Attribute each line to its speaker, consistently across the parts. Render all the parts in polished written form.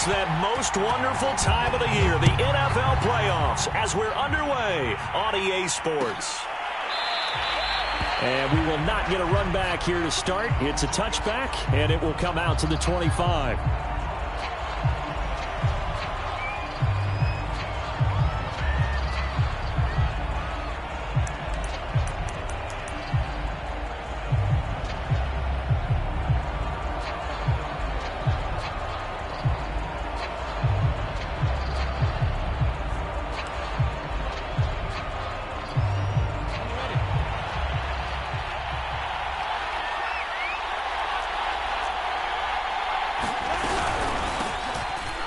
Speaker 1: It's that most wonderful time of the year, the NFL playoffs, as we're underway on EA Sports. And we will not get a run back here to start. It's a touchback, and it will come out to the 25.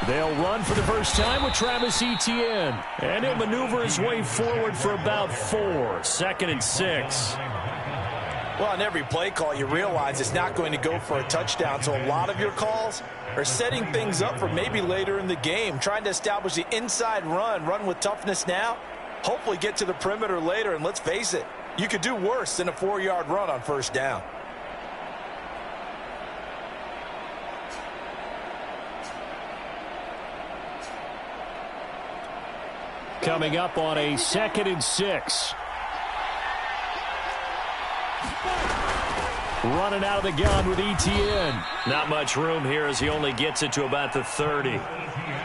Speaker 1: They'll run for the first time with Travis Etienne. And he'll maneuver his way forward for about 4. 2nd and 6.
Speaker 2: Well, on every play call, you realize it's not going to go for a touchdown. So a lot of your calls are setting things up for maybe later in the game, trying to establish the inside run with toughness now, hopefully get to the perimeter later. And let's face it, you could do worse than a 4-yard run on first down.
Speaker 1: Coming up on a 2nd and 6. Running out of the gun with Etienne. Not much room here as he only gets it to about the 30.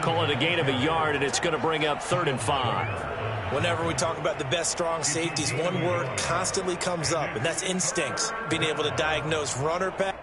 Speaker 1: Call it a gain of a yard, and it's going to bring up 3rd and 5.
Speaker 2: Whenever we talk about the best strong safeties, one word constantly comes up, and that's instincts. Being able to diagnose runner pass.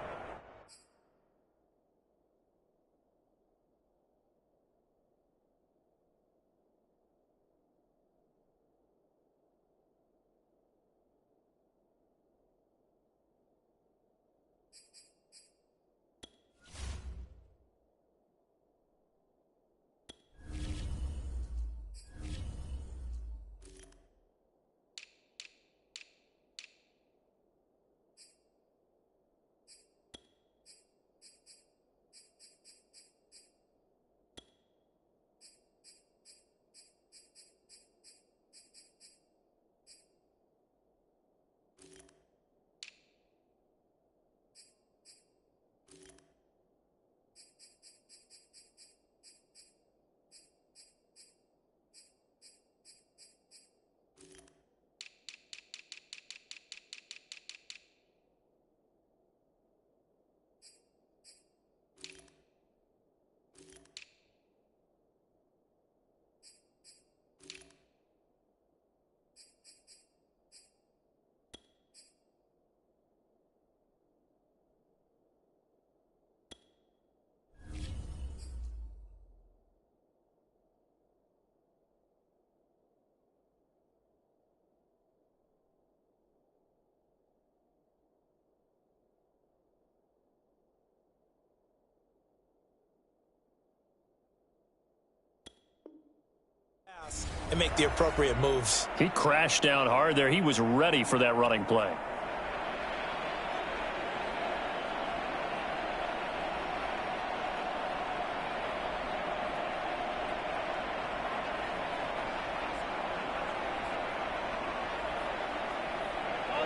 Speaker 2: And make the appropriate moves.
Speaker 1: He crashed down hard there. He was ready for that running play.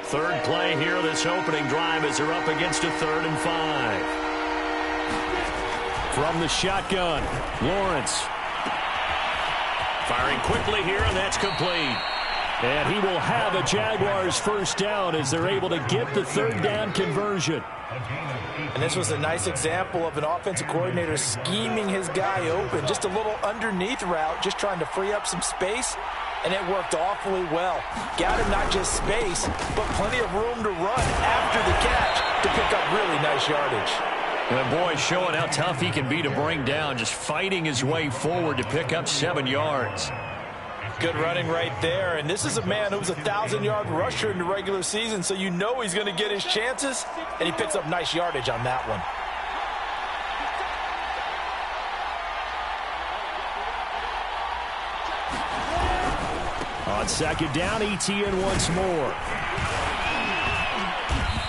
Speaker 1: Third play here, this opening drive as they're up against a 3rd and 5. From the shotgun, Lawrence. Firing quickly here, and that's complete. And he will have a Jaguars first down as they're able to get the 3rd down conversion.
Speaker 2: And this was a nice example of an offensive coordinator scheming his guy open. Just a little underneath route, just trying to free up some space, and it worked awfully well. Got him not just space, but plenty of room to run after the catch to pick up really nice yardage.
Speaker 1: And boy, showing how tough he can be to bring down, just fighting his way forward to pick up 7 yards.
Speaker 2: Good running right there. And this is a man who was a 1,000-yard rusher in the regular season, so you know he's going to get his chances, and he picks up nice yardage on that one. On 2nd down, Etienne once more.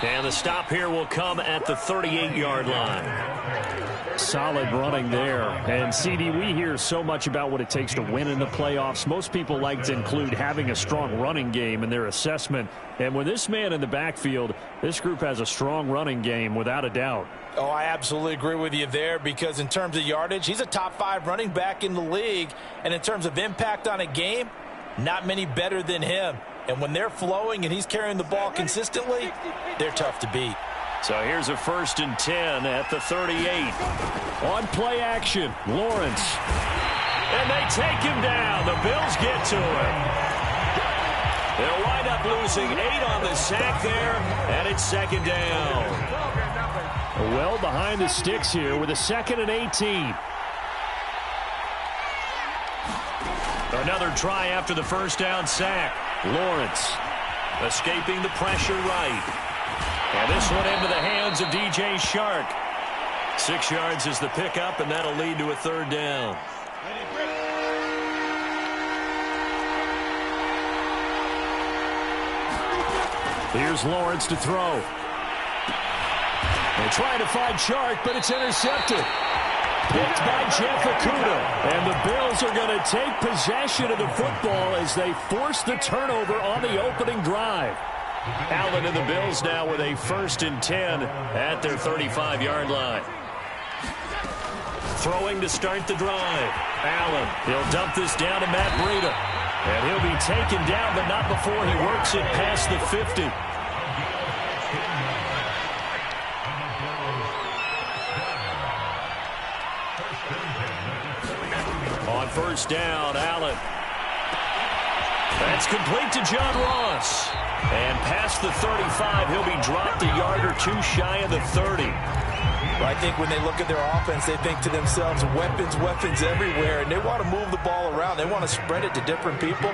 Speaker 1: And the stop here will come at the 38-yard line.
Speaker 3: Solid running there. And, CD, we hear so much about what it takes to win in the playoffs. Most people like to include having a strong running game in their assessment. And with this man in the backfield, this group has a strong running game without a doubt.
Speaker 2: Oh, I absolutely agree with you there, because in terms of yardage, he's a top 5 running back in the league. And in terms of impact on a game, not many better than him. And when they're flowing and he's carrying the ball consistently, they're tough to beat.
Speaker 1: So here's a 1st and 10 at the 38.
Speaker 3: On play action, Lawrence.
Speaker 1: And they take him down. The Bills get to him. They'll wind up losing 8 on the sack there, and it's 2nd down.
Speaker 3: Well behind the sticks here with a 2nd and 18.
Speaker 1: Another try after the 1st down sack.
Speaker 3: Lawrence
Speaker 1: escaping the pressure right. And this one into the hands of DJ Shark. 6 yards is the pickup, and that'll lead to a 3rd down.
Speaker 3: Here's Lawrence to throw. They're trying to find Shark, but it's intercepted. Picked by Jeff Okudah. And the Bills are going to take possession of the football as they force the turnover on the opening drive.
Speaker 1: Allen and the Bills now with a 1st and 10 at their 35-yard line. Throwing to start the drive. Allen, he'll dump this down to Matt Breida. And he'll be taken down, but not before he works it past the 50. On 1st down, Allen. That's complete to John Ross. And past the 35, he'll be dropped a yard or 2 shy of the 30.
Speaker 2: Well, I think when they look at their offense, they think to themselves, weapons, weapons everywhere, and they want to move the ball around. They want to spread it to different people.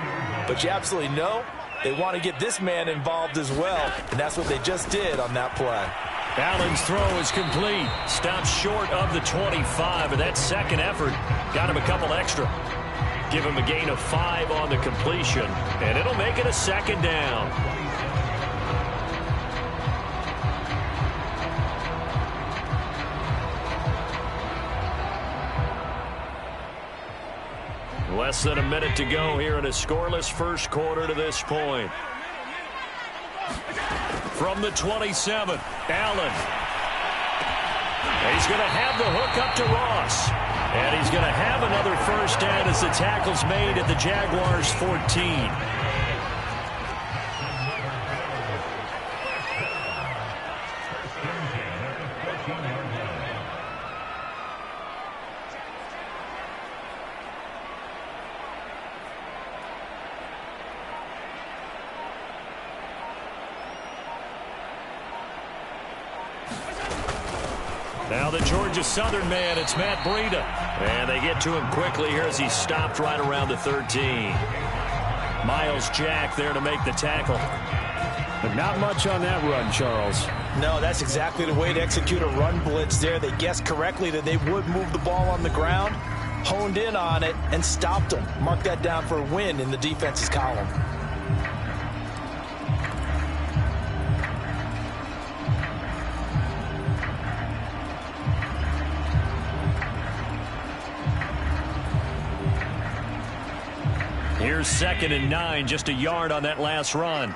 Speaker 2: But you absolutely know they want to get this man involved as well, and that's what they just did on that play.
Speaker 1: Allen's throw is complete. Stops short of the 25, and that 2nd effort got him a couple extra. Give him a gain of 5 on the completion, and it'll make it a 2nd down. Less than a minute to go here in a scoreless 1st quarter to this point. From the 27, Allen. He's going to have the hook up to Ross. And he's going to have another 1st down as the tackle's made at the Jaguars' 14. Now the Georgia Southern man, it's Matt Breida. And they get to him quickly here as he's stopped right around the 13. Miles Jack there to make the tackle.
Speaker 3: But not much on that run, Charles.
Speaker 2: No, that's exactly the way to execute a run blitz there. They guessed correctly that they would move the ball on the ground, honed in on it, and stopped them. Mark that down for a win in the defense's column.
Speaker 1: Here's 2nd and 9, just a yard on that last run.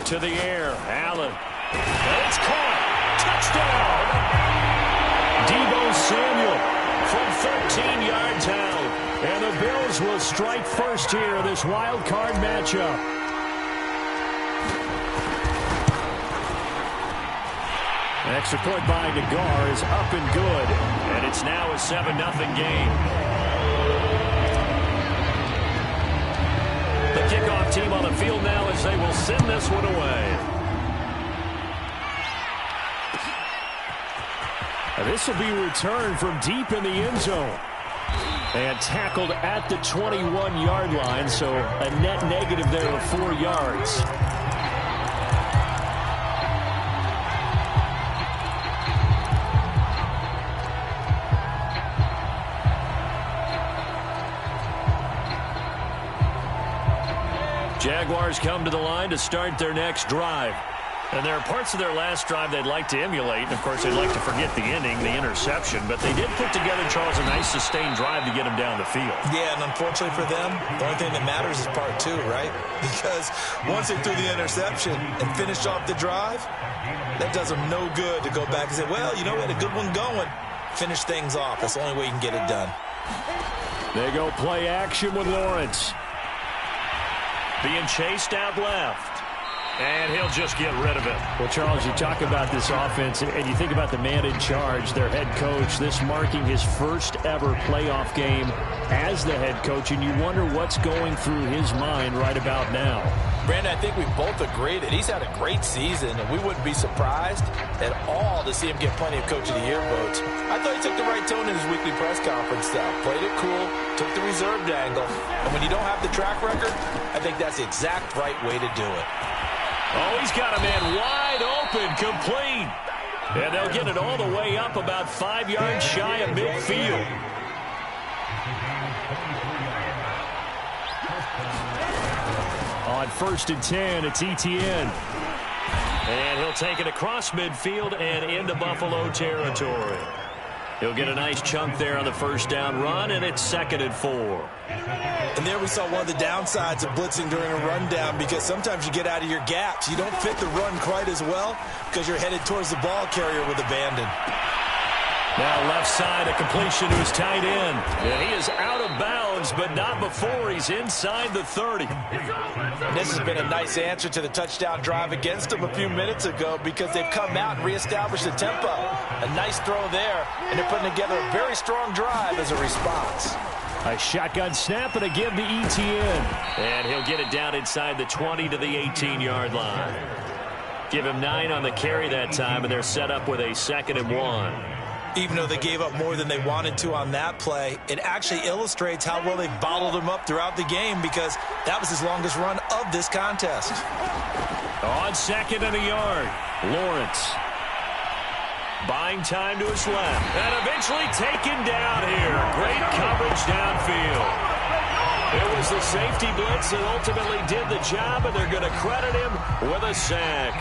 Speaker 1: To the air, Allen. And it's caught. Touchdown! Deebo Samuel from 13 yards out. And the Bills will strike first here in this wild card matchup.
Speaker 3: An extra point by Nagar is up and good.
Speaker 1: And it's now a 7-0 game. The kickoff team on the field now as they will send this one away.
Speaker 3: And this will be returned from deep in the end zone. And tackled at the 21-yard line, so a net negative there of 4 yards.
Speaker 1: Jaguars come to the line to start their next drive. And there are parts of their last drive they'd like to emulate. And, of course, they'd like to forget the ending, the interception. But they did put together, Charles, a nice sustained drive to get them down the field.
Speaker 2: Yeah, and unfortunately for them, the only thing that matters is part two, right? Because once they threw the interception and finished off the drive, that does them no good to go back and say, well, you know, we had a good one going. Finish things off. That's the only way you can get it done.
Speaker 3: They go play action with Lawrence.
Speaker 1: Being chased out left. And he'll just get rid of it.
Speaker 3: Well, Charles, you talk about this offense, and you think about the man in charge, their head coach, this marking his first ever playoff game as the head coach, and you wonder what's going through his mind right about now.
Speaker 2: Brandon, I think we both agree that he's had a great season, and we wouldn't be surprised at all to see him get plenty of Coach of the Year votes. I thought he took the right tone in his weekly press conference, though. Played it cool, took the reserved angle, and when you don't have the track record, I think that's the exact right way to do it.
Speaker 1: Oh, he's got a man wide open, complete. And they'll get it all the way up about 5 yards shy of midfield.
Speaker 3: On 1st and 10, it's Etienne.
Speaker 1: And he'll take it across midfield and into Buffalo territory. He'll get a nice chunk there on the first down run, and it's 2nd and 4.
Speaker 2: And there we saw one of the downsides of blitzing during a rundown, because sometimes you get out of your gaps. You don't fit the run quite as well because you're headed towards the ball carrier with abandon.
Speaker 1: Now left side, a completion to his tight end. And he is out of bounds, but not before he's inside the 30.
Speaker 2: And this has been a nice answer to the touchdown drive against them a few minutes ago, because they've come out and reestablished the tempo. A nice throw there, and they're putting together a very strong drive as a response.
Speaker 3: A shotgun snap and a give to Etienne.
Speaker 1: And he'll get it down inside the 20 to the 18-yard line. Give him 9 on the carry that time, and they're set up with a 2nd and 1.
Speaker 2: Even though they gave up more than they wanted to on that play, it actually illustrates how well they've bottled him up throughout the game, because that was his longest run of this contest.
Speaker 1: On 2nd and a yard, Lawrence. Buying time to his left. And eventually taken down here. Great coverage downfield. It was the safety blitz that ultimately did the job, and they're going to credit him with a sack.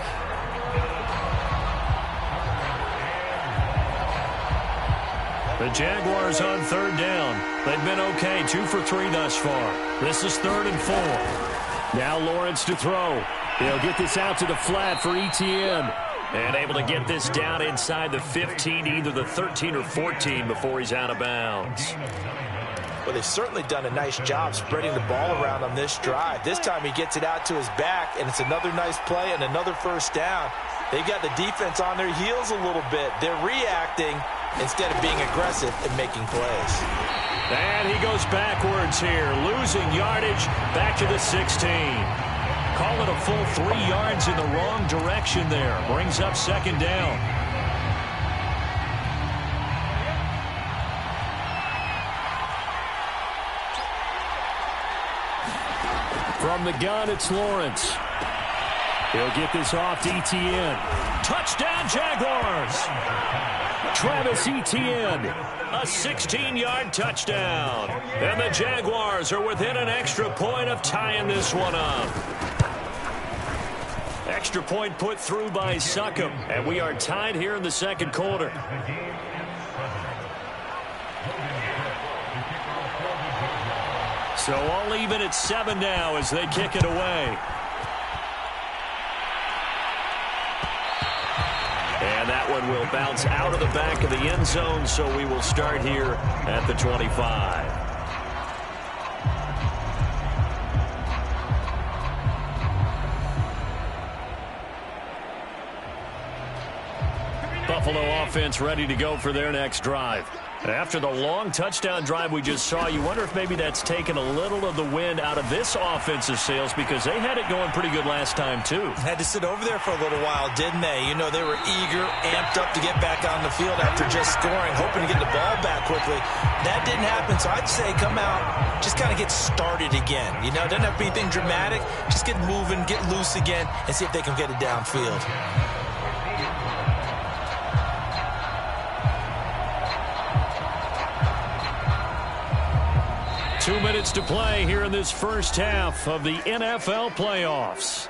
Speaker 1: The Jaguars on 3rd down. They've been okay, 2 for 3 thus far. This is 3rd and 4.
Speaker 3: Now Lawrence to throw. He'll get this out to the flat for Etienne.
Speaker 1: And able to get this down inside the 15, either the 13 or 14 before he's out of bounds.
Speaker 2: Well, they've certainly done a nice job spreading the ball around on this drive. This time he gets it out to his back, and it's another nice play and another first down. They've got the defense on their heels a little bit. They're reacting instead of being aggressive and making plays.
Speaker 1: And he goes backwards here, losing yardage back to the 16. Call it a full 3 yards in the wrong direction there. Brings up 2nd down.
Speaker 3: From the gun, it's Lawrence. He'll get this off to Etienne.
Speaker 1: Touchdown, Jaguars!
Speaker 3: Travis Etienne.
Speaker 1: A 16-yard touchdown. And the Jaguars are within an extra point of tying this one up. Extra point put through by Succop. And we are tied here in the 2nd quarter. So all even at 7 now as they kick it away. And that one will bounce out of the back of the end zone, so we will start here at the 25. Buffalo offense ready to go for their next drive. After the long touchdown drive we just saw, you wonder if maybe that's taken a little of the wind out of this offensive sails, because they had it going pretty good last time, too.
Speaker 2: Had to sit over there for a little while, didn't they? You know, they were eager, amped up to get back on the field after just scoring, hoping to get the ball back quickly. That didn't happen, so I'd say come out, just kind of get started again. You know, it doesn't have to be anything dramatic. Just get moving, get loose again, and see if they can get it downfield.
Speaker 3: 2 minutes to play here in this first half of the NFL playoffs.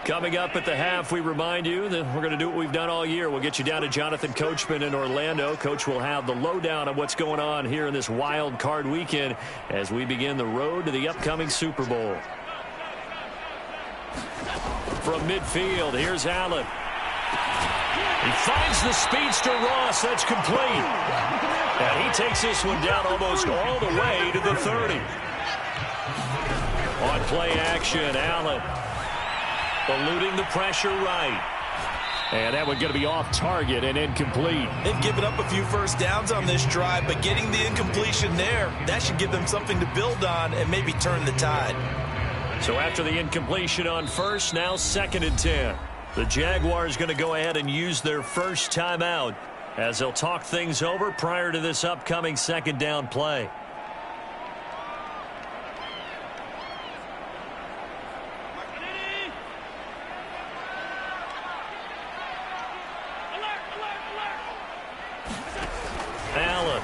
Speaker 3: Coming up at the half, we remind you that we're going to do what we've done all year. We'll get you down to Jonathan Coachman in Orlando. Coach will have the lowdown on what's going on here in this wild card weekend as we begin the road to the upcoming Super Bowl. From midfield, here's Allen. He finds the speedster Ross. That's complete. And he takes this one down almost all the way to the 30. On play action, Allen. Eluding the pressure right. And that one going to be off target and incomplete.
Speaker 2: They've given up a few first downs on this drive, but getting the incompletion there, that should give them something to build on and maybe turn the tide.
Speaker 3: So after the incompletion on first, now 2nd and 10. The Jaguars going to go ahead and use their first timeout as they'll talk things over prior to this upcoming 2nd down play. Allen.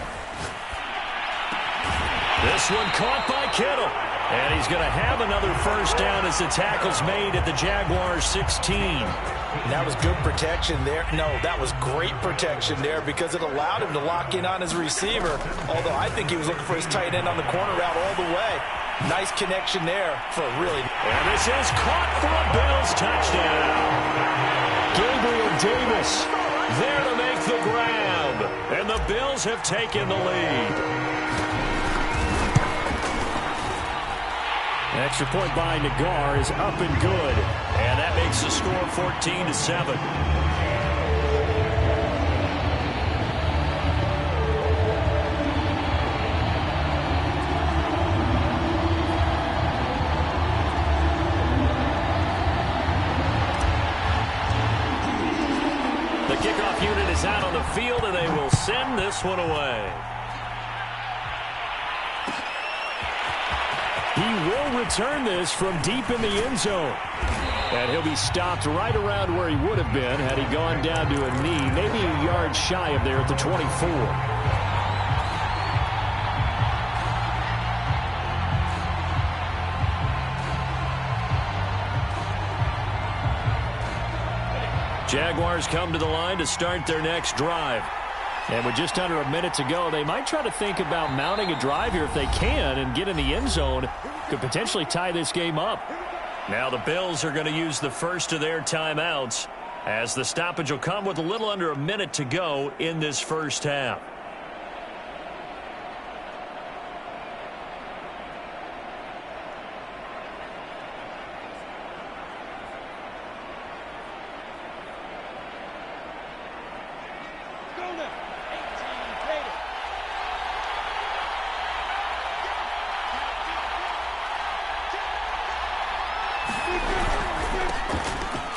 Speaker 3: This one caught by Kittle. And he's going to have another first down as the tackle's made at the Jaguars 16.
Speaker 2: That was good protection there. No, that was great protection there because it allowed him to lock in on his receiver, although I think he was looking for his tight end on the corner route all the way. Nice connection there for a really...
Speaker 3: And this is caught for a Bills touchdown. Gabriel Davis there to make the grab. And the Bills have taken the lead. Extra point by Nagar is up and good. And that makes the score 14-7. The kickoff unit is out on the field, and they will send this one away. He will return this from deep in the end zone. And he'll be stopped right around where he would have been had he gone down to a knee, maybe a yard shy of there at the 24. Jaguars come to the line to start their next drive. And with just under a minute to go, they might try to think about mounting a drive here if they can and get in the end zone. Could potentially tie this game up. Now the Bills are going to use the first of their timeouts as the stoppage will come with a little under a minute to go in this first half.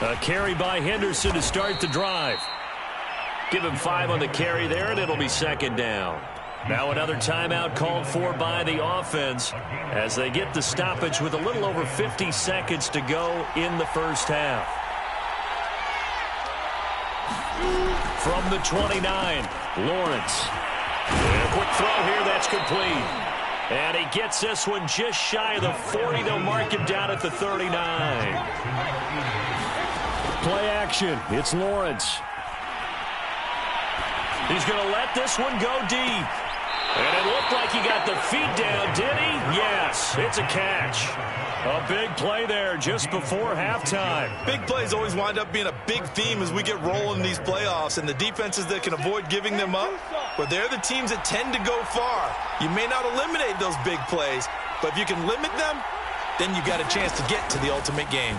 Speaker 3: A carry by Henderson to start the drive. Give him 5 on the carry there, and it'll be 2nd down. Now another timeout called for by the offense as they get the stoppage with a little over 50 seconds to go in the first half. From the 29, Lawrence. And a quick throw here, that's complete. And he gets this one just shy of the 40. They'll mark him down at the 39. Play action. It's Lawrence. He's going to let this one go deep. And it looked like he got the feet down, did he? Yes, it's a catch. A big play there just before halftime.
Speaker 2: Big plays always wind up being a big theme as we get rolling in these playoffs, and the defenses that can avoid giving them up, well, they're the teams that tend to go far. You may not eliminate those big plays, but if you can limit them, then you got a chance to get to the ultimate game.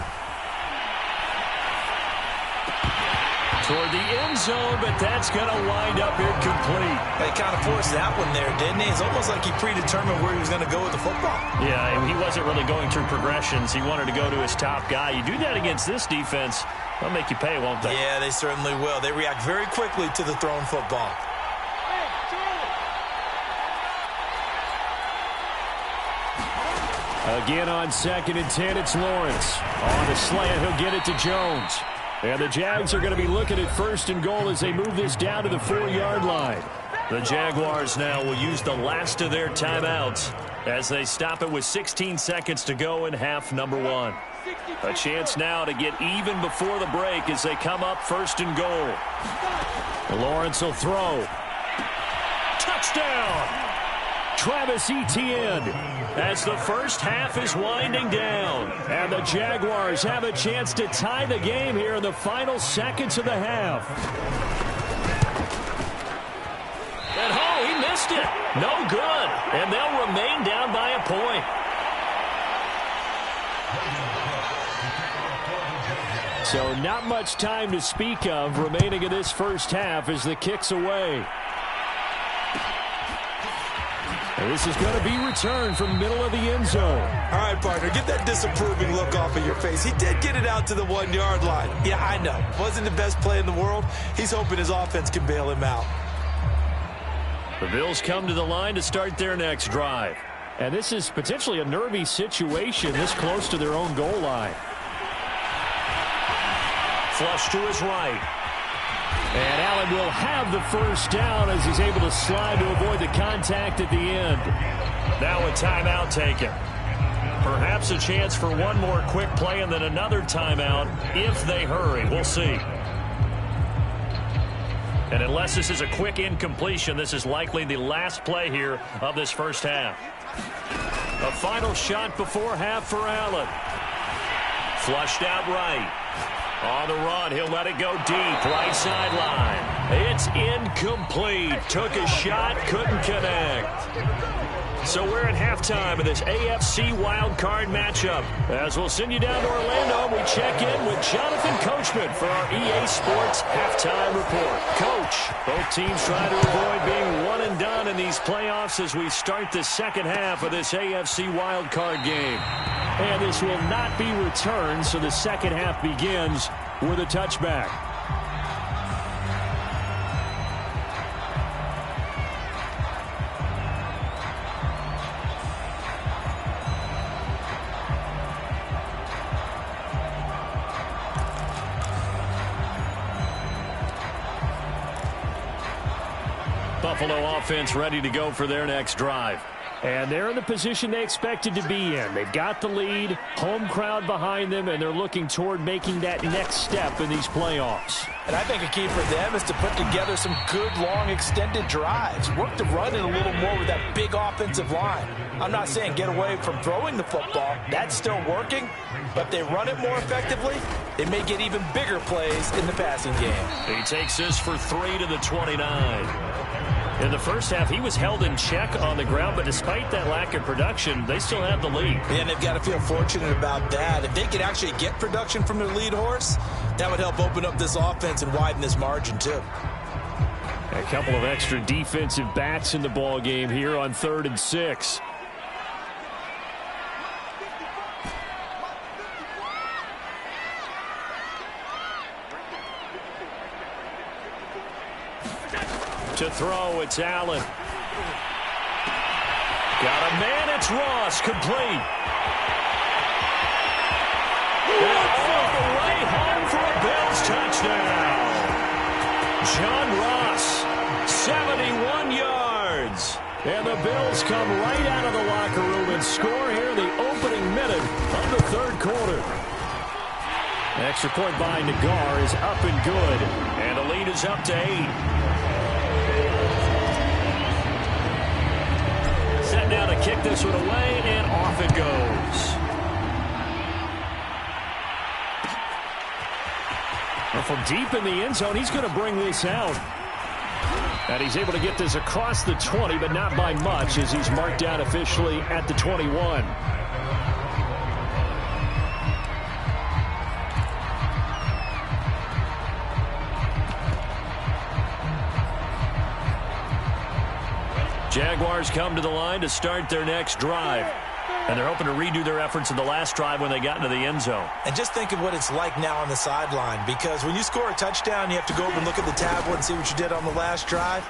Speaker 3: Toward the end zone, but that's going to wind up incomplete.
Speaker 2: They kind of forced that one there, didn't he? It's almost like he predetermined where he was going to go with the football.
Speaker 3: Yeah, and he wasn't really going through progressions. He wanted to go to his top guy. You do that against this defense, they'll make you pay, won't they?
Speaker 2: Yeah, they certainly will. They react very quickly to the thrown football.
Speaker 3: Again on 2nd and 10, it's Lawrence. On the slant, he'll get it to Jones. And the Jags are going to be looking at 1st and goal as they move this down to the 4-yard line. The Jaguars now will use the last of their timeouts as they stop it with 16 seconds to go in half number 1. A chance now to get even before the break as they come up 1st and goal. Lawrence will throw. Touchdown! Travis Etienne as the first half is winding down. And the Jaguars have a chance to tie the game here in the final seconds of the half. And he missed it. No good. And they'll remain down by a point. So not much time to speak of remaining in this first half as the kick's away. And this is going to be returned from middle of the end zone.
Speaker 2: All right, partner, get that disapproving look off of your face. He did get it out to the 1-yard line. Yeah, I know. Wasn't the best play in the world. He's hoping his offense can bail him out.
Speaker 3: The Bills come to the line to start their next drive. And this is potentially a nervy situation this close to their own goal line.
Speaker 1: Flush to his right.
Speaker 3: And Allen will have the first down as he's able to slide to avoid the contact at the end.
Speaker 1: Now a timeout taken. Perhaps a chance for one more quick play and then another timeout if they hurry. We'll see. And unless this is a quick incompletion, this is likely the last play here of this first half. A final shot before half for Allen. Flushed out right. On the run, he'll let it go deep, right sideline. It's incomplete. Took a shot, couldn't connect. So we're at halftime of this AFC wildcard matchup. As we'll send you down to Orlando, we check in with Jonathan Coachman for our EA Sports Halftime Report. Coach, both teams trying to avoid being one and done in these playoffs as we start the second half of this AFC wildcard game. And this will not be returned, so the second half begins with a touchback. Buffalo offense ready to go for their next drive. And they're in the position they expected to be in. They've got the lead, home crowd behind them, and they're looking toward making that next step in these playoffs.
Speaker 2: And I think a key for them is to put together some good, long, extended drives. Work the run in a little more with that big offensive line. I'm not saying get away from throwing the football. That's still working. But if they run it more effectively, they may get even bigger plays in the passing game.
Speaker 1: He takes this for 3 to the 29. In the first half, he was held in check on the ground, but despite that lack of production, they still have the lead.
Speaker 2: And they've got to feel fortunate about that. If they could actually get production from their lead horse, that would help open up this offense and widen this margin, too.
Speaker 3: A couple of extra defensive backs in the ball game here on 3rd and 6. To throw, it's Allen. Got a man, it's Ross, complete. And all the way home for a Bills touchdown. John Ross, 71 yards. And the Bills come right out of the locker room and score here in the opening minute of the 3rd quarter. An extra point by Nagar is up and good. And the lead is up to 8. Set now to kick this one away, and off it goes. Well, from deep in the end zone, he's going to bring this out. And he's able to get this across the 20, but not by much, as he's marked down officially at the 21. Jaguars come to the line to start their next drive. And they're hoping to redo their efforts in the last drive when they got into the end zone.
Speaker 2: And just think of what it's like now on the sideline, because when you score a touchdown, you have to go over and look at the tablet and see what you did on the last drive.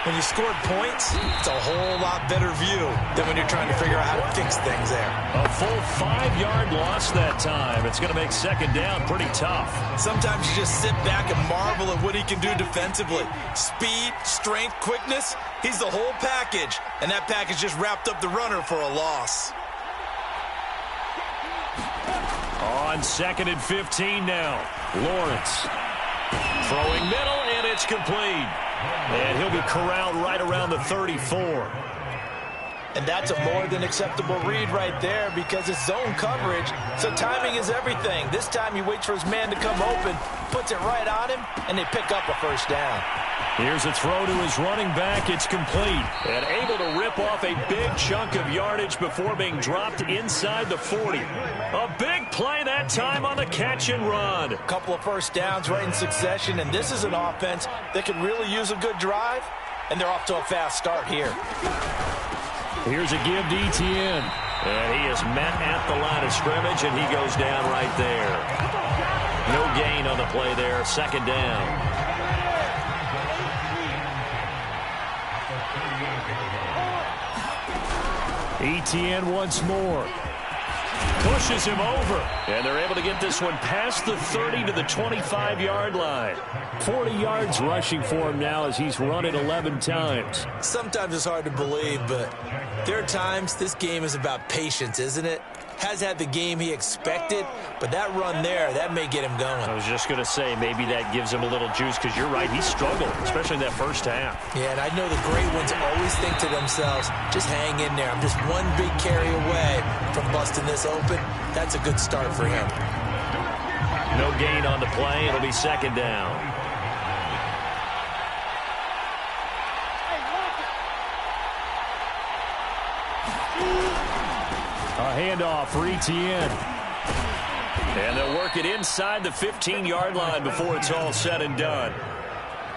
Speaker 2: when you scored points, it's a whole lot better view than when you're trying to figure out how to fix things there.
Speaker 1: A full 5-yard loss that time. It's going to make second down pretty tough.
Speaker 2: Sometimes you just sit back and marvel at what he can do defensively. Speed, strength, quickness, he's the whole package. And that package just wrapped up the runner for a loss.
Speaker 1: On 2nd and 15 now. Lawrence throwing middle, and it's complete. And he'll be corralled right around the 34.
Speaker 2: And that's a more than acceptable read right there because it's zone coverage, so timing is everything. This time he waits for his man to come open, puts it right on him, and they pick up a first down.
Speaker 1: Here's a throw to his running back. It's complete. And able to rip off a big chunk of yardage before being dropped inside the 40. A big play that time on the catch and run.
Speaker 2: A couple of first downs right in succession, and this is an offense that can really use a good drive, and they're off to a fast start here.
Speaker 1: Here's a give to Etienne. And he is met at the line of scrimmage, and he goes down right there. No gain on the play there. Second down.
Speaker 3: Etienne once more.
Speaker 1: Pushes him over. And they're able to get this one past the 30 to the 25-yard line.
Speaker 3: 40 yards rushing for him now as he's run it 11 times.
Speaker 2: Sometimes it's hard to believe, but there are times this game is about patience, isn't it? Has had the game he expected, but that run there, that may get him going.
Speaker 1: I was just going to say, maybe that gives him a little juice, because you're right, he struggled, especially in that first half.
Speaker 2: Yeah, and I know the great ones always think to themselves, just hang in there. I'm just one big carry away from busting this open. That's a good start for him.
Speaker 1: No gain on the play. It'll be second down.
Speaker 3: A handoff for Etienne.
Speaker 1: And they'll work it inside the 15-yard line before it's all said and done.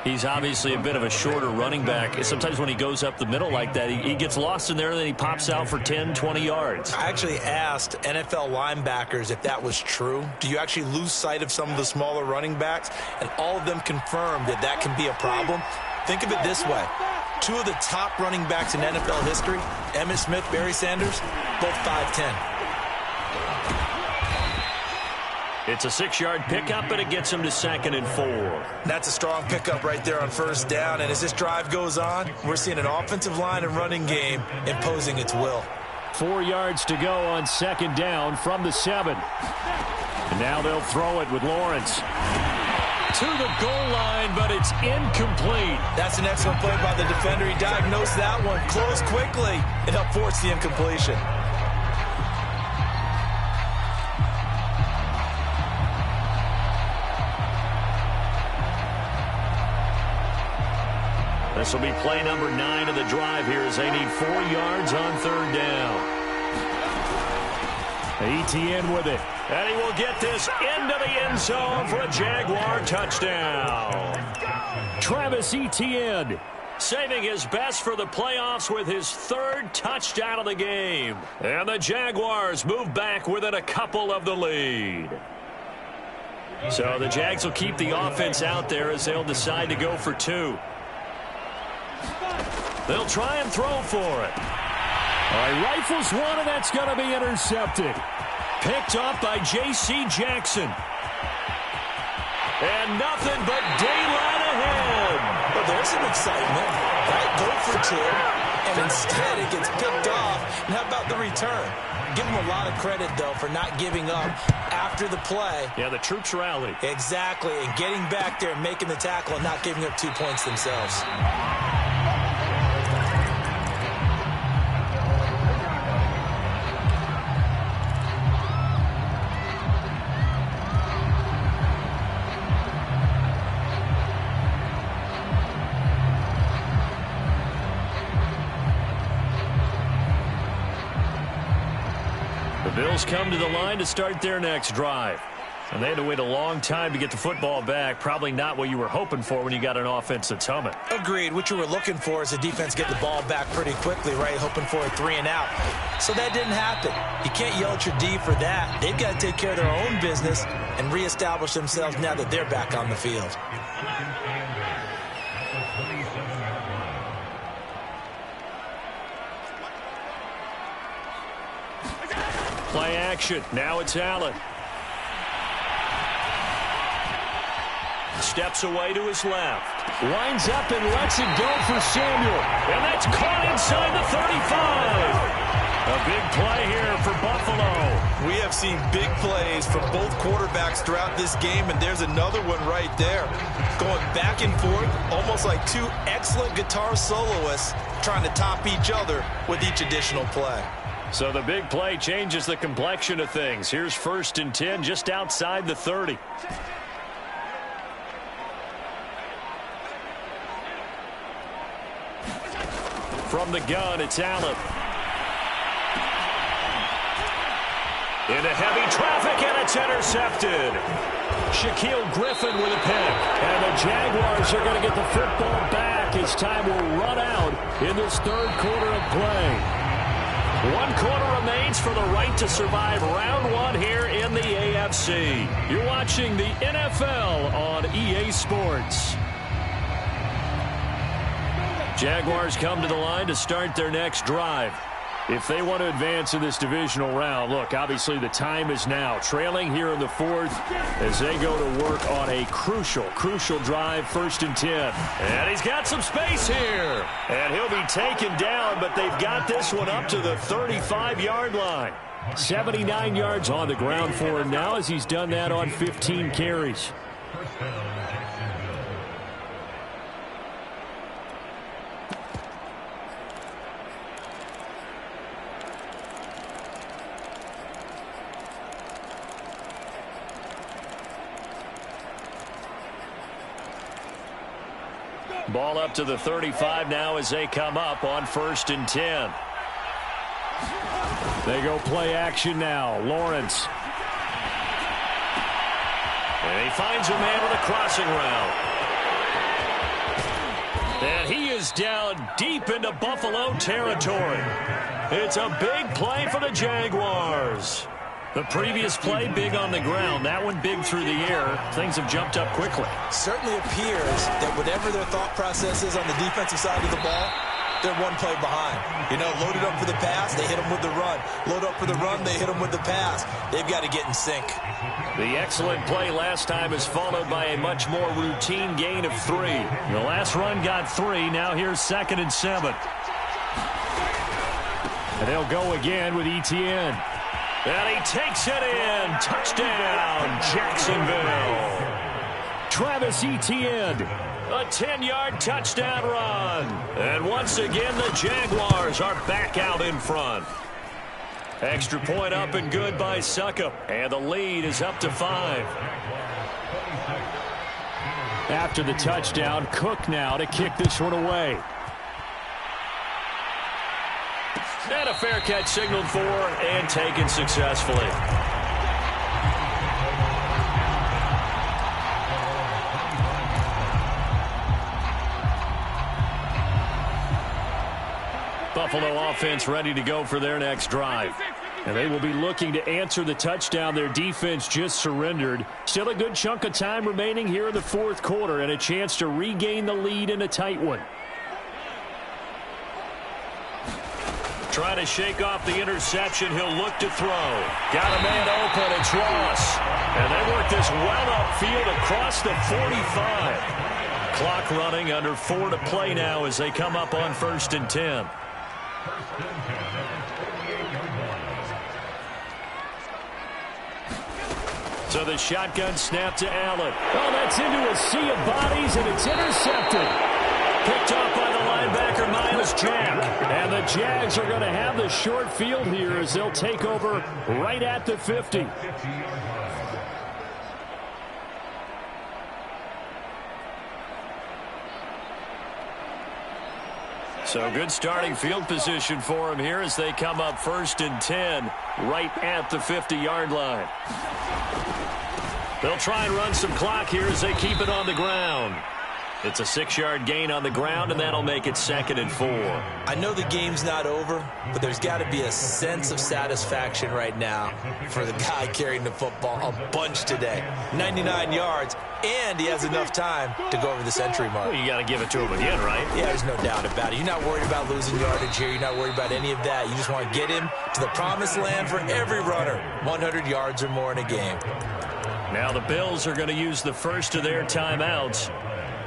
Speaker 1: He's obviously a bit of a shorter running back. Sometimes when he goes up the middle like that, he gets lost in there, and then he pops out for 10, 20 yards.
Speaker 2: I actually asked NFL linebackers if that was true. Do you actually lose sight of some of the smaller running backs? And all of them confirmed that that can be a problem. Think of it this way. Two of the top running backs in NFL history, Emmitt Smith, Barry Sanders, both 5'10".
Speaker 1: It's a 6-yard pickup, and it gets him to 2nd and 4.
Speaker 2: That's a strong pickup right there on first down. And as this drive goes on, we're seeing an offensive line and running game imposing its will.
Speaker 3: 4 yards to go on second down from the 7. And now they'll throw it with Lawrence.
Speaker 1: To the goal line, but it's incomplete.
Speaker 2: That's an excellent play by the defender. He diagnosed that one, closed quickly, and helped force the incompletion.
Speaker 1: This will be play number 9 of the drive here as they need 4 yards on third down.
Speaker 3: Etienne with it.
Speaker 1: And he will get this into the end zone for a Jaguar touchdown.
Speaker 3: Travis Etienne
Speaker 1: saving his best for the playoffs with his 3rd touchdown of the game. And the Jaguars move back within a couple of the lead. So the Jags will keep the offense out there as they'll decide to go for 2. They'll try and throw for it.
Speaker 3: All right, rifles one, and that's going to be intercepted.
Speaker 1: Picked off by J.C. Jackson. And nothing but daylight ahead.
Speaker 2: Well, there's some excitement. Right, go for 2, and instead it gets picked off. And how about the return? Give them a lot of credit, though, for not giving up after the play.
Speaker 1: Yeah, the troops rallied.
Speaker 2: Exactly, and getting back there and making the tackle and not giving up 2 points themselves.
Speaker 1: The Bills come to the line to start their next drive. And they had to wait a long time to get the football back. Probably not what you were hoping for when you got an offense that's humming.
Speaker 2: Agreed. What you were looking for is the defense get the ball back pretty quickly, right? Hoping for a 3 and out. So that didn't happen. You can't yell at your D for that. They've got to take care of their own business and reestablish themselves now that they're back on the field.
Speaker 1: The Bills come to the line to start their next drive. And they had to wait a long time to get the football back. Probably not what you were hoping for when you got an offense that's humming. Agreed. What you were looking for is the defense get the ball back pretty quickly, right? Hoping for a 3 and out. So that didn't happen. You can't yell at your D for that. They've got to take care of their own business and reestablish themselves now that they're back on the field. Play action. Now it's Allen. Steps away to his left.
Speaker 3: Winds up and lets it go for Samuel.
Speaker 1: And that's caught inside the 35. A big play here for Buffalo.
Speaker 2: We have seen big plays from both quarterbacks throughout this game, and there's another one right there. Going back and forth, almost like two excellent guitar soloists trying to top each other with each additional play.
Speaker 1: So the big play changes the complexion of things. Here's 1st and 10 just outside the 30. From the gun, it's Allen. Into heavy traffic, and it's intercepted. Shaquille Griffin with a pick.
Speaker 3: And the Jaguars are going to get the football back as time will run out in this 3rd quarter of play.
Speaker 1: 1 quarter remains for the right to survive round 1 here in the AFC. You're watching the NFL on EA Sports. Jaguars come to the line to start their next drive. If they want to advance in this divisional round, look, obviously the time is now. Trailing here in the 4th as they go to work on a crucial drive, 1st and 10. And he's got some space here. And he'll be taken down, but they've got this one up to the 35-yard line.
Speaker 3: 79 yards on the ground for him now as he's done that on 15 carries.
Speaker 1: Ball up to the 35 now as they come up on 1st and 10.
Speaker 3: They go play action now. Lawrence.
Speaker 1: And he finds a man with a crossing route. And he is down deep into Buffalo territory. It's a big play for the Jaguars. The previous play, big on the ground. That one big through the air. Things have jumped up quickly.
Speaker 2: Certainly appears that whatever their thought process is on the defensive side of the ball, they're 1 play behind. You know, loaded up for the pass, they hit them with the run. Load up for the run, they hit them with the pass. They've got to get in sync.
Speaker 1: The excellent play last time is followed by a much more routine gain of 3.
Speaker 3: The last run got 3. Now here's 2nd and 7. And they'll go again with Etienne.
Speaker 1: And he takes it in. Touchdown, Jacksonville.
Speaker 3: Travis Etienne.
Speaker 1: A 10-yard touchdown run. And once again, the Jaguars are back out in front. Extra point up and good by Succop. And the lead is up to 5.
Speaker 3: After the touchdown, Cook now to kick this one away.
Speaker 1: And a fair catch signaled for and taken successfully. Buffalo offense ready to go for their next drive.
Speaker 3: And they will be looking to answer the touchdown their defense just surrendered. Still a good chunk of time remaining here in the 4th quarter and a chance to regain the lead in a tight one.
Speaker 1: Trying to shake off the interception. He'll look to throw. Got a man open. It's Ross. And they work this well upfield across the 45. Clock running, under 4 to play now as they come up on 1st and 10. So the shotgun snap to Allen.
Speaker 3: Oh, that's into a sea of bodies, and it's intercepted.
Speaker 1: Picked off by the linebacker, Myles Jack.
Speaker 3: And the Jags are going to have the short field here as they'll take over right at the 50.
Speaker 1: So good starting field position for them here as they come up 1st and 10 right at the 50-yard line. They'll try and run some clock here as they keep it on the ground. It's a 6-yard gain on the ground, and that'll make it 2nd and 4.
Speaker 2: I know the game's not over, but there's got to be a sense of satisfaction right now for the guy carrying the football a bunch today. 99 yards, and he has enough time to go over the century mark.
Speaker 1: Well, you got to give it to him again, right?
Speaker 2: Yeah, there's no doubt about it. You're not worried about losing yardage here. You're not worried about any of that. You just want to get him to the promised land for every runner. 100 yards or more in a game.
Speaker 1: Now the Bills are going to use the first of their timeouts.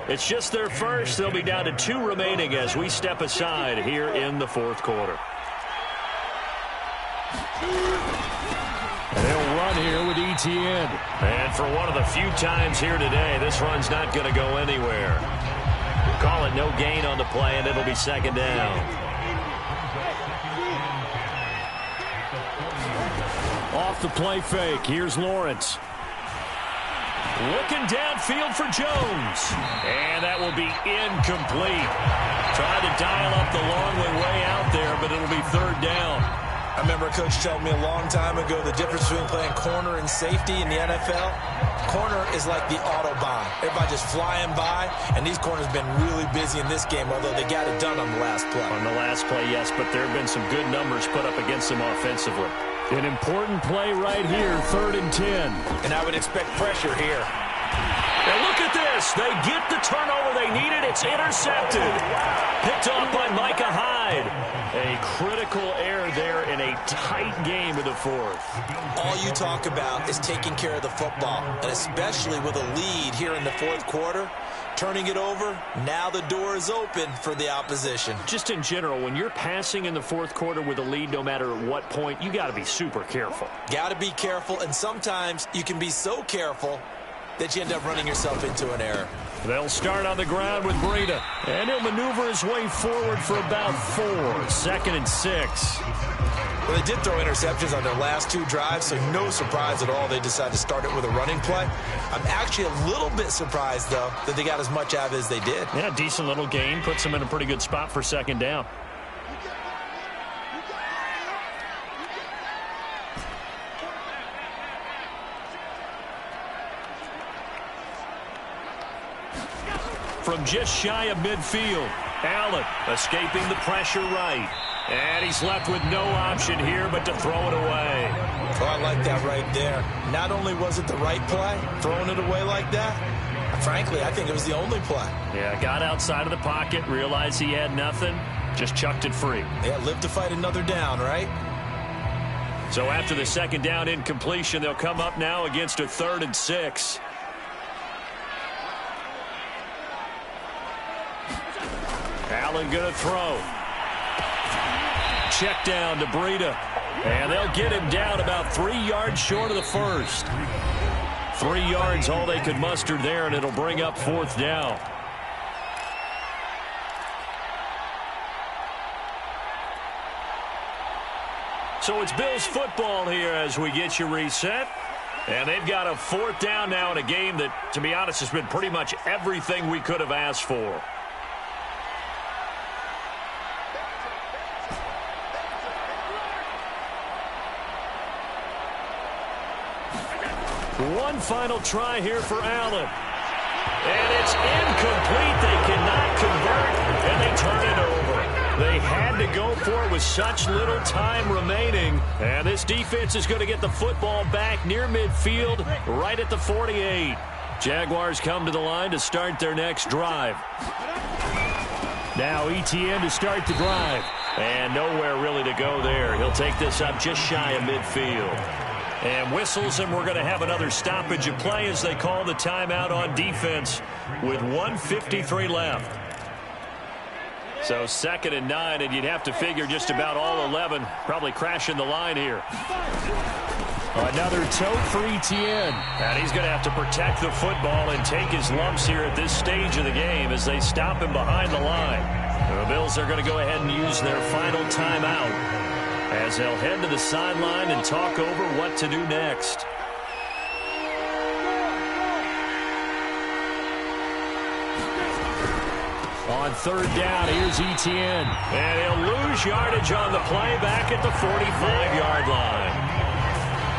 Speaker 1: It's just their first. They'll be down to 2 remaining as we step aside here in the 4th quarter.
Speaker 3: And they'll run here with Etienne.
Speaker 1: And for one of the few times here today, this run's not going to go anywhere. Call it no gain on the play, and it'll be 2nd down.
Speaker 3: Off the play fake. Here's Lawrence.
Speaker 1: Looking downfield for Jones. And that will be incomplete. Tried to dial up the long way out there, but it'll be 3rd down.
Speaker 2: I remember a coach telling me a long time ago the difference between playing corner and safety in the NFL. Corner is like the Autobahn. Everybody just flying by, and these corners have been really busy in this game, although they got it done on the last play.
Speaker 1: On the last play, yes, but there have been some good numbers put up against them offensively.
Speaker 3: An important play right here, 3rd and 10.
Speaker 2: And I would expect pressure here.
Speaker 1: Now look at this. They get the turnover they needed. It's intercepted. Picked off by Micah Hyde. A critical error there in a tight game in the 4th.
Speaker 2: All you talk about is taking care of the football, and especially with a lead here in the 4th quarter. Turning it over, now the door is open for the opposition.
Speaker 1: Just in general, when you're passing in the 4th quarter with a lead, no matter what point, you got to be super careful.
Speaker 2: Got to be careful, and sometimes you can be so careful that you end up running yourself into an error.
Speaker 3: They'll start on the ground with Breida. And he'll maneuver his way forward for about 4. 2nd and 6.
Speaker 2: Well, they did throw interceptions on their last 2 drives, so no surprise at all they decided to start it with a running play. I'm actually a little bit surprised, though, that they got as much out of it as they did.
Speaker 3: Yeah, decent little gain. Puts them in a pretty good spot for 2nd down. From just shy of midfield, Allen escaping the pressure right. And he's left with no option here but to throw it away.
Speaker 2: Oh, I like that right there. Not only was it the right play, throwing it away like that, frankly, I think it was the only play.
Speaker 3: Yeah, got outside of the pocket, realized he had nothing, just chucked it free.
Speaker 2: Yeah, live to fight another down, right?
Speaker 1: So after the 2nd down incompletion, they'll come up now against a 3rd and 6. Allen going to throw. Check down to Breida. And they'll get him down about 3 yards short of the 1st. 3 yards all they could muster there, and it'll bring up 4th down. So it's Bills football here as we get you reset. And they've got a 4th down now in a game that, to be honest, has been pretty much everything we could have asked for. One final try here for Allen. And it's incomplete. They cannot convert, and they turn it over. They had to go for it with such little time remaining. And this defense is going to get the football back near midfield, right at the 48. Jaguars come to the line to start their next drive.
Speaker 3: Now Etienne to start the drive.
Speaker 1: And nowhere really to go there. He'll take this up just shy of midfield. And whistles, and we're going to have another stoppage of play as they call the timeout on defense with 1:53 left. So 2nd and 9, and you'd have to figure just about all 11 probably crashing the line here.
Speaker 3: Another tote for Etienne.
Speaker 1: And he's going to have to protect the football and take his lumps here at this stage of the game as they stop him behind the line. The Bills are going to go ahead and use their final timeout as they'll head to the sideline and talk over what to do next.
Speaker 3: On 3rd down, here's Etienne.
Speaker 1: And he'll lose yardage on the play back at the 45-yard line.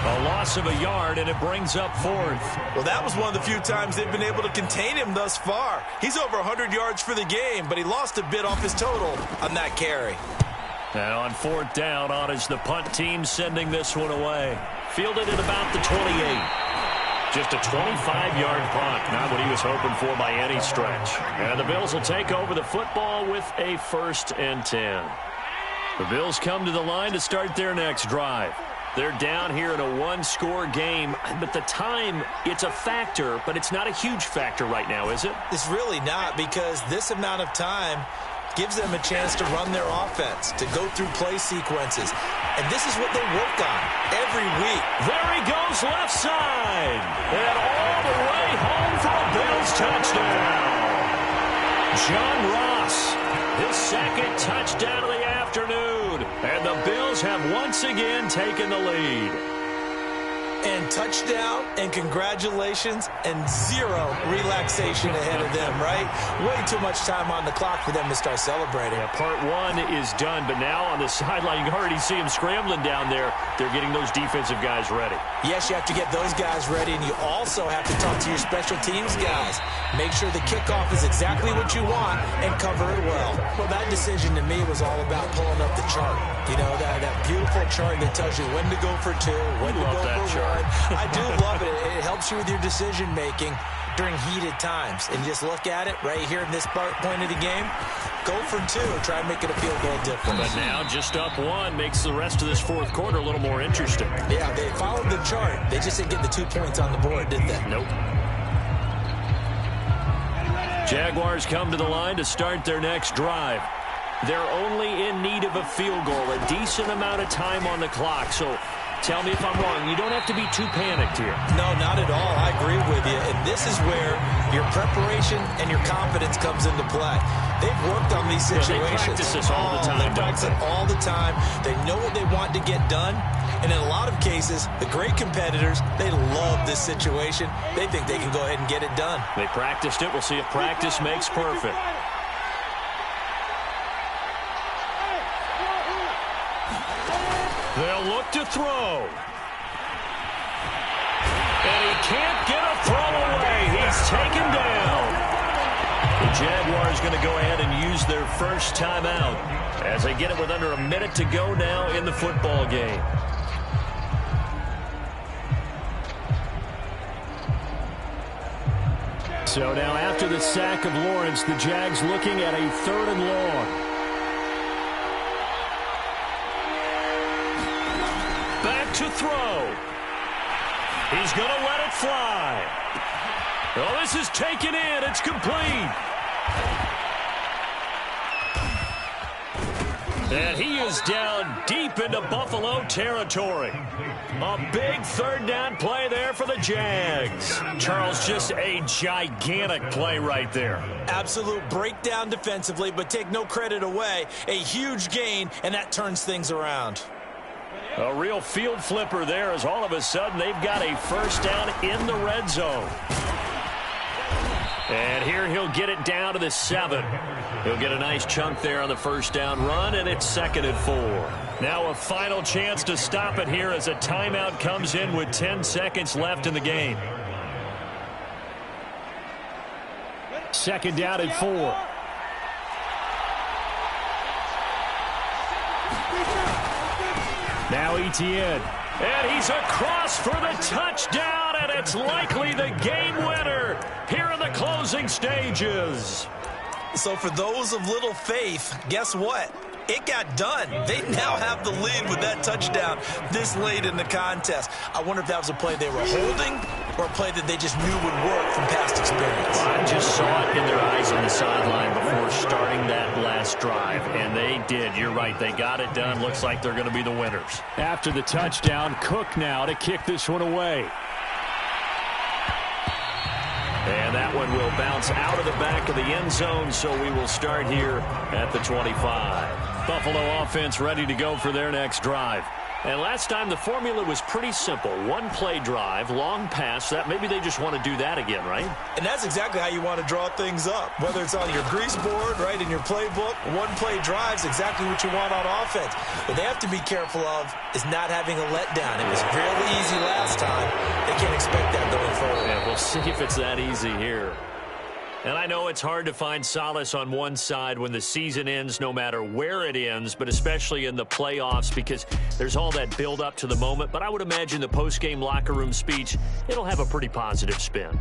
Speaker 1: A loss of a yard, and it brings up fourth.
Speaker 2: Well, that was one of the few times they've been able to contain him thus far. He's over 100 yards for the game, but he lost a bit off his total on that carry.
Speaker 1: And on fourth down, on is the punt team sending this one away. Fielded at about the 28. Just a 25-yard punt, not what he was hoping for by any stretch. And the Bills will take over the football with a 1st and 10. The Bills come to the line to start their next drive. They're down here in a one-score game, but the time, it's a factor, but it's not a huge factor right now, is it?
Speaker 2: It's really not, because this amount of time gives them a chance to run their offense, to go through play sequences. And this is what they work on every week.
Speaker 1: There he goes left side. And all the way home for a Bills touchdown. John Ross, his 2nd touchdown of the afternoon. And the Bills have once again taken the lead.
Speaker 2: And touchdown, and congratulations, and 0 relaxation ahead of them, right? Way too much time on the clock for them to start celebrating.
Speaker 1: Yeah, part 1 is done, but now on the sideline, you can already see them scrambling down there. They're getting those defensive guys ready.
Speaker 2: Yes, you have to get those guys ready, and you also have to talk to your special teams guys. Make sure the kickoff is exactly what you want and cover it well. Well, that decision to me was all about pulling up the chart. You know, that beautiful chart that tells you when to go for 2, when to go for 1. I do love it. It helps you with your decision-making during heated times. And just look at it right here in this point of the game. Go for 2. Try and make it a field goal difference.
Speaker 1: But now just up 1 makes the rest of this 4th quarter a little more interesting.
Speaker 2: Yeah, they followed the chart. They just didn't get the 2 points on the board, did they?
Speaker 1: Nope. Jaguars come to the line to start their next drive. They're only in need of a field goal, a decent amount of time on the clock. So tell me if I'm wrong. You don't have to be too panicked here.
Speaker 2: No, not at all. I agree with you. And this is where your preparation and your confidence comes into play. They've worked on these situations.
Speaker 1: They practice this all the time.
Speaker 2: They practice it all the time. They know what they want to get done. And in a lot of cases, the great competitors, they love this situation. They think they can go ahead and get it done.
Speaker 1: They practiced it. We'll see if practice makes perfect. They'll look to throw. And he can't get a throw away. He's taken down. The Jaguars going to go ahead and use their first timeout as they get it with under a minute to go now in the football game. So now after the sack of Lawrence, the Jags looking at a 3rd and long. Back to throw. He's going to let it fly. Oh, this is taken in. It's complete. And he is down deep into Buffalo territory. A big 3rd down play there for the Jags. Charles, just a gigantic play right there.
Speaker 2: Absolute breakdown defensively, but take no credit away. A huge gain, and that turns things around.
Speaker 1: A real field flipper there as all of a sudden they've got a 1st down in the red zone. And here he'll get it down to the 7. He'll get a nice chunk there on the 1st down run, and it's 2nd and 4. Now a final chance to stop it here as a timeout comes in with 10 seconds left in the game. 2nd down and 4. Now Etienne. And he's across for the touchdown, and it's likely the game winner here in the closing stages.
Speaker 2: So for those of little faith, guess what? It got done. They now have the lead with that touchdown this late in the contest. I wonder if that was a play they were holding or a play that they just knew would work from past experience.
Speaker 1: I just saw it in their eyes on the sideline before starting that last drive, and they did. You're right. They got it done. Looks like they're going to be the winners. After the touchdown, Cook now to kick this one away. And that one will bounce out of the back of the end zone, so we will start here at the 25. Buffalo offense ready to go for their next drive. And last time the formula was pretty simple. One play drive, long pass. That maybe they just want to do that again, right?
Speaker 2: And that's exactly how you want to draw things up. Whether it's on your grease board, right, in your playbook, one play drive's exactly what you want on offense. What they have to be careful of is not having a letdown. It was real easy last time. They can't expect that going forward.
Speaker 1: Yeah, we'll see if it's that easy here. And I know it's hard to find solace on one side when the season ends, no matter where it ends, but especially in the playoffs because there's all that build up to the moment. But I would imagine the post-game locker room speech, it'll have a pretty positive spin.